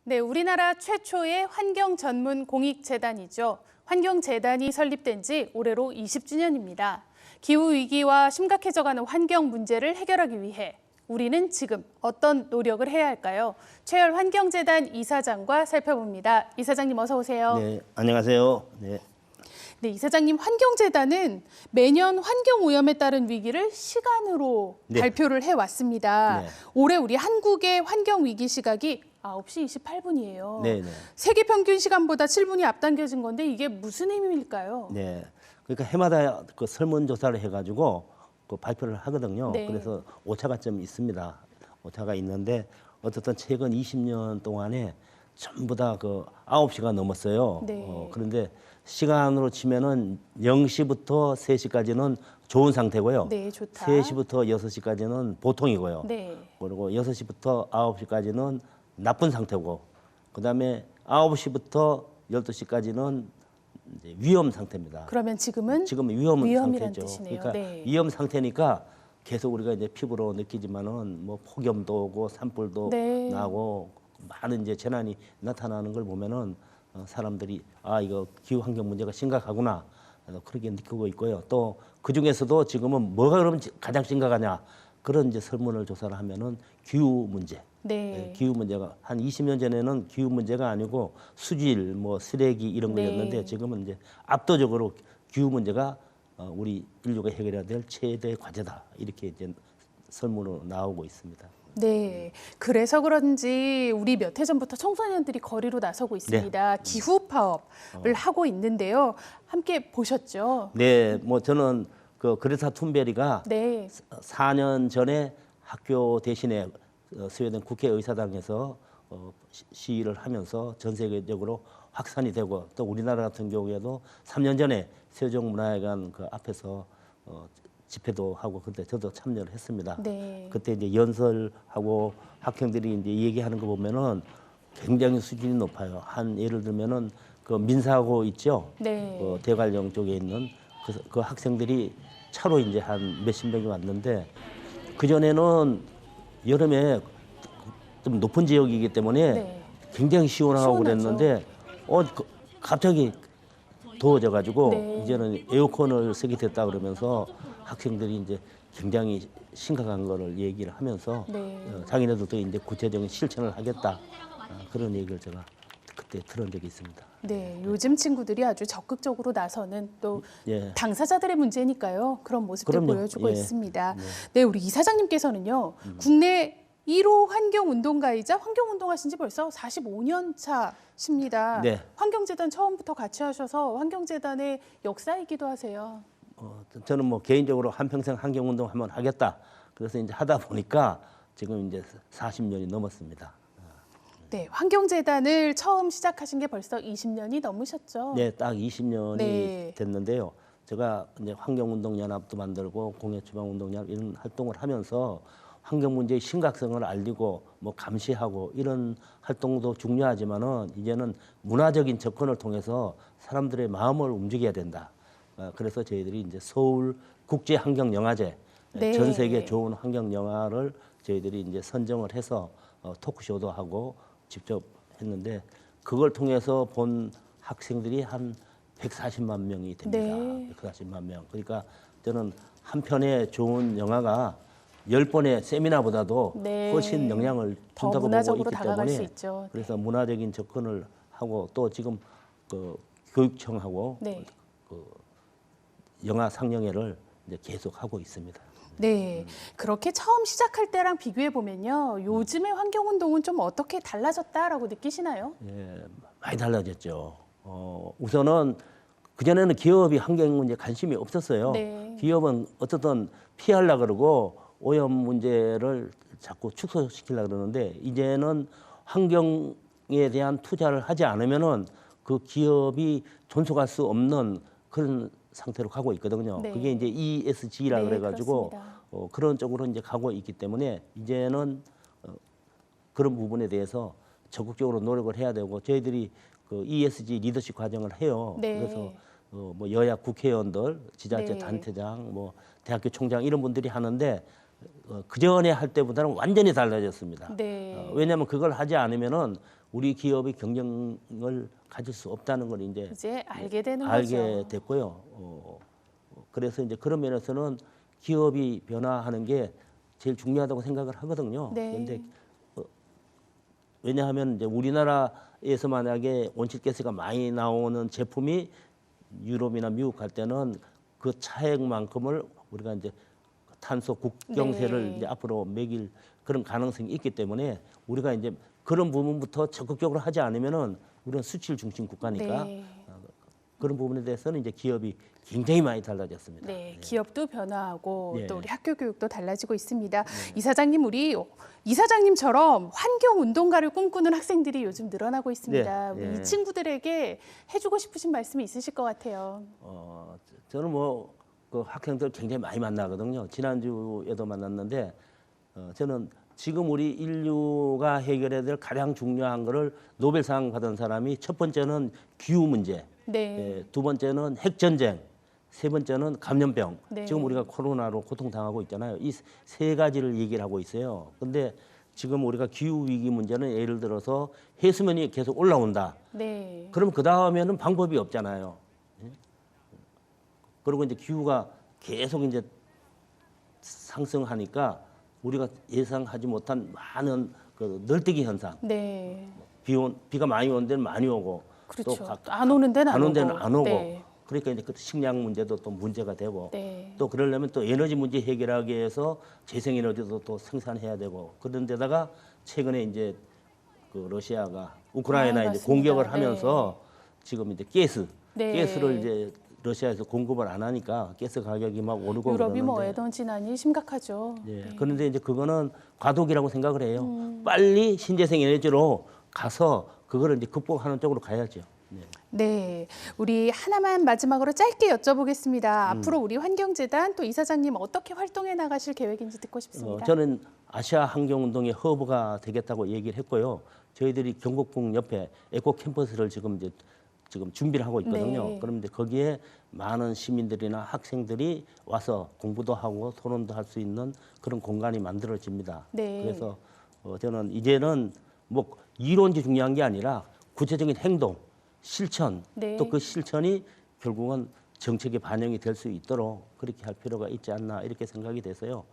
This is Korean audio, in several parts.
네, 우리나라 최초의 환경 전문 공익재단이죠. 환경재단이 설립된 지 올해로 20주년입니다. 기후위기와 심각해져가는 환경 문제를 해결하기 위해 우리는 지금 어떤 노력을 해야 할까요? 최열 환경재단 이사장과 살펴봅니다. 이사장님 어서 오세요. 네, 안녕하세요. 네. 네, 이사장님, 환경재단은 매년 환경오염에 따른 위기를 시간으로 네. 발표를 해왔습니다. 네. 올해 우리 한국의 환경위기 시각이 9시 28분이에요. 네, 네. 세계 평균 시간보다 7분이 앞당겨진 건데 이게 무슨 의미일까요? 네. 그러니까 해마다 그 설문조사를 해가지고 그 발표를 하거든요. 네. 그래서 오차가 좀 있습니다. 오차가 있는데 어쨌든 최근 20년 동안에 전부 다 그 9시가 넘었어요. 네. 그런데 시간으로 치면은 0시부터 3시까지는 좋은 상태고요. 네, 좋다. 3시부터 6시까지는 보통이고요. 네. 그리고 6시부터 9시까지는 나쁜 상태고, 그다음에 9시부터 12시까지는 이제 위험 상태입니다. 그러면 지금은 지금 위험 위험이란 상태죠. 뜻이네요. 그러니까 네. 위험 상태니까 계속 우리가 이제 피부로 느끼지만은 뭐 폭염도 오고 산불도 네. 나고 많은 이제 재난이 나타나는 걸 보면은 사람들이 이거 기후 환경 문제가 심각하구나 그렇게 느끼고 있고요. 또 그 중에서도 지금은 뭐가 그러면 가장 심각하냐 그런 이제 설문을 조사를 하면은 기후 문제. 네. 기후 문제가 한 20년 전에는 기후 문제가 아니고 수질, 뭐 쓰레기 이런 네. 거였는데 지금은 이제 압도적으로 기후 문제가 우리 인류가 해결해야 될 최대 과제다 이렇게 이제 설문으로 나오고 있습니다. 네, 그래서 그런지 우리 몇 해 전부터 청소년들이 거리로 나서고 있습니다. 기후 파업을 하고 있는데요. 함께 보셨죠? 네, 뭐 저는 그 그레타 툰베리가 네, 4년 전에 학교 대신에 스웨덴 국회의사당에서 시위를 하면서 전 세계적으로 확산이 되고 또 우리나라 같은 경우에도 3년 전에 세종문화회관 그 앞에서 집회도 하고 그때 저도 참여를 했습니다. 네. 그때 이제 연설하고 학생들이 이제 얘기하는 거 보면은 굉장히 수준이 높아요. 한 예를 들면은 그 민사고 있죠. 네. 대관령 쪽에 있는 그 학생들이 차로 이제 한 몇십 명이 왔는데 그 전에는 여름에 좀 높은 지역이기 때문에 네. 굉장히 시원하고 시원하죠. 그랬는데 갑자기 더워져가지고 네. 이제는 에어컨을 쓰게 됐다 그러면서 학생들이 이제 굉장히 심각한 거를 얘기를 하면서 네. 자기네들도 이제 구체적인 실천을 하겠다 그런 얘기를 제가 그때 들은 적이 있습니다. 네, 요즘 친구들이 아주 적극적으로 나서는 또 예. 당사자들의 문제니까요. 그런 모습들 그럼요. 보여주고 예. 있습니다. 네, 우리 이사장님께서는요. 국내 1호 환경운동가이자 환경운동하신 지 벌써 45년 차십니다. 네. 환경재단 처음부터 같이 하셔서 환경재단의 역사이기도 하세요. 저는 뭐 개인적으로 한평생 환경운동 한번 하겠다. 그래서 이제 하다 보니까 지금 이제 40년이 넘었습니다. 네, 환경재단을 처음 시작하신 게 벌써 20년이 넘으셨죠? 네, 딱 20년이 네. 됐는데요. 제가 이제 환경운동연합도 만들고 공해추방운동연합 이런 활동을 하면서 환경 문제의 심각성을 알리고 뭐 감시하고 이런 활동도 중요하지만은 이제는 문화적인 접근을 통해서 사람들의 마음을 움직여야 된다. 그래서 저희들이 이제 서울 국제 환경 영화제 네. 전 세계 좋은 환경 영화를 저희들이 이제 선정을 해서 토크쇼도 하고 직접 했는데 그걸 통해서 본 학생들이 한 140만 명이 됩니다. 네. 140만 명. 그러니까 저는 한 편의 좋은 영화가 10번의 세미나보다도 네. 훨씬 영향을 더 준다고 보고 문화적으로 있기 다가갈 수 때문에 있죠. 그래서 문화적인 접근을 하고 또 지금 그 교육청하고 네. 그 영화 상영회를 이제 계속 하고 있습니다. 네, 그렇게 처음 시작할 때랑 비교해 보면요, 요즘의 환경운동은 좀 어떻게 달라졌다라고 느끼시나요? 예, 많이 달라졌죠. 우선은 그전에는 기업이 환경 문제에 관심이 없었어요. 네. 기업은 어떻든 피하려고 그러고 오염 문제를 자꾸 축소시키려고 그러는데 이제는 환경에 대한 투자를 하지 않으면은 그 기업이 존속할 수 없는 그런 상태로 가고 있거든요. 네. 그게 이제 ESG라 네, 그래가지고 그렇습니다. 그런 쪽으로 이제 가고 있기 때문에 이제는 그런 부분에 대해서 적극적으로 노력을 해야 되고 저희들이 그 ESG 리더십 과정을 해요. 네. 그래서 뭐 여야 국회의원들, 지자체 네. 단체장, 뭐 대학교 총장 이런 분들이 하는데 그 전에 할 때보다는 완전히 달라졌습니다. 네. 왜냐하면 그걸 하지 않으면은 우리 기업이 경쟁을 가질 수 없다는 걸 이제 알게 되는 알게 거죠. 됐고요. 그래서 이제 그런 면에서는 기업이 변화하는 게 제일 중요하다고 생각을 하거든요. 네. 그런데 왜냐하면 이제 우리나라에서 만약에 온실가스가 많이 나오는 제품이 유럽이나 미국 갈 때는 그 차액만큼을 우리가 이제 탄소 국경세를 네. 이제 앞으로 매길 그런 가능성이 있기 때문에 우리가 이제 그런 부분부터 적극적으로 하지 않으면은 우리는 수출 중심 국가니까 네. 그런 부분에 대해서는 이제 기업이 굉장히 많이 달라졌습니다. 네, 기업도 변화하고 네. 또 우리 학교 교육도 달라지고 있습니다. 이사장님, 우리 이사장님처럼 환경 운동가를 꿈꾸는 학생들이 요즘 늘어나고 있습니다. 네, 우리 네. 이 친구들에게 해주고 싶으신 말씀이 있으실 것 같아요. 저는 뭐 그 학생들 굉장히 많이 만나거든요. 지난주에도 만났는데 저는 지금 우리 인류가 해결해야 될 가장 중요한 거를 노벨상 받은 사람이 첫 번째는 기후 문제, 네, 두 번째는 핵 전쟁, 세 번째는 감염병. 네. 지금 우리가 코로나로 고통당하고 있잖아요. 이 세 가지를 얘기를 하고 있어요. 근데 지금 우리가 기후 위기 문제는 예를 들어서 해수면이 계속 올라온다. 네, 그럼 그 다음에는 방법이 없잖아요. 그리고 이제 기후가 계속 이제 상승하니까 우리가 예상하지 못한 많은 그 널뛰기 현상, 네, 비가 많이 오는 데는 많이 오고 그렇죠. 또 안 오는 데는 안 오는 데는 안 오고 네, 그러니까 이제 그 식량 문제도 또 문제가 되고 네, 또 그러려면 또 에너지 문제 해결하기 위해서 재생에너지도 또 생산해야 되고 그런 데다가 최근에 이제 그 러시아가 우크라이나에 이제 맞습니다. 공격을 하면서 지금 이제 네. 가스를 이제 러시아에서 공급을 안 하니까 가스 가격이 막 오르고 유럽이 뭐 그러는데 에너지 난이 심각하죠. 예, 네. 그런데 이제 그거는 과도기라고 생각을 해요. 빨리 신재생 에너지로 가서 그거를 이제 극복하는 쪽으로 가야죠. 네. 네, 우리 하나만 마지막으로 짧게 여쭤보겠습니다. 앞으로 우리 환경재단 또 이사장님 어떻게 활동해 나가실 계획인지 듣고 싶습니다. 저는 아시아 환경운동의 허브가 되겠다고 얘기를 했고요. 저희들이 경복궁 옆에 에코 캠퍼스를 지금 준비를 하고 있거든요. 네. 그런데 거기에 많은 시민들이나 학생들이 와서 공부도 하고 토론도 할 수 있는 그런 공간이 만들어집니다. 네. 그래서 저는 이제는 뭐 이론이 중요한 게 아니라 구체적인 행동, 실천, 네. 또 그 실천이 결국은 정책에 반영이 될 수 있도록 그렇게 할 필요가 있지 않나 이렇게 생각이 돼서요.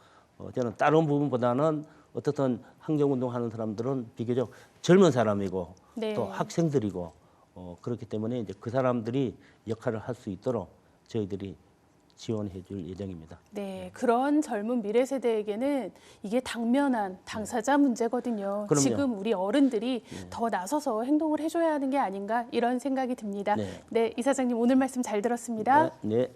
저는 다른 부분보다는 어떻든 환경운동하는 사람들은 비교적 젊은 사람이고 네. 또 학생들이고 그렇기 때문에 이제 그 사람들이 역할을 할 수 있도록 저희들이 지원해 줄 예정입니다. 네, 그런 젊은 미래 세대에게는 이게 당면한 당사자 문제거든요. 그럼요. 지금 우리 어른들이 더 나서서 행동을 해줘야 하는 게 아닌가 이런 생각이 듭니다. 네. 네, 이사장님 오늘 말씀 잘 들었습니다. 네.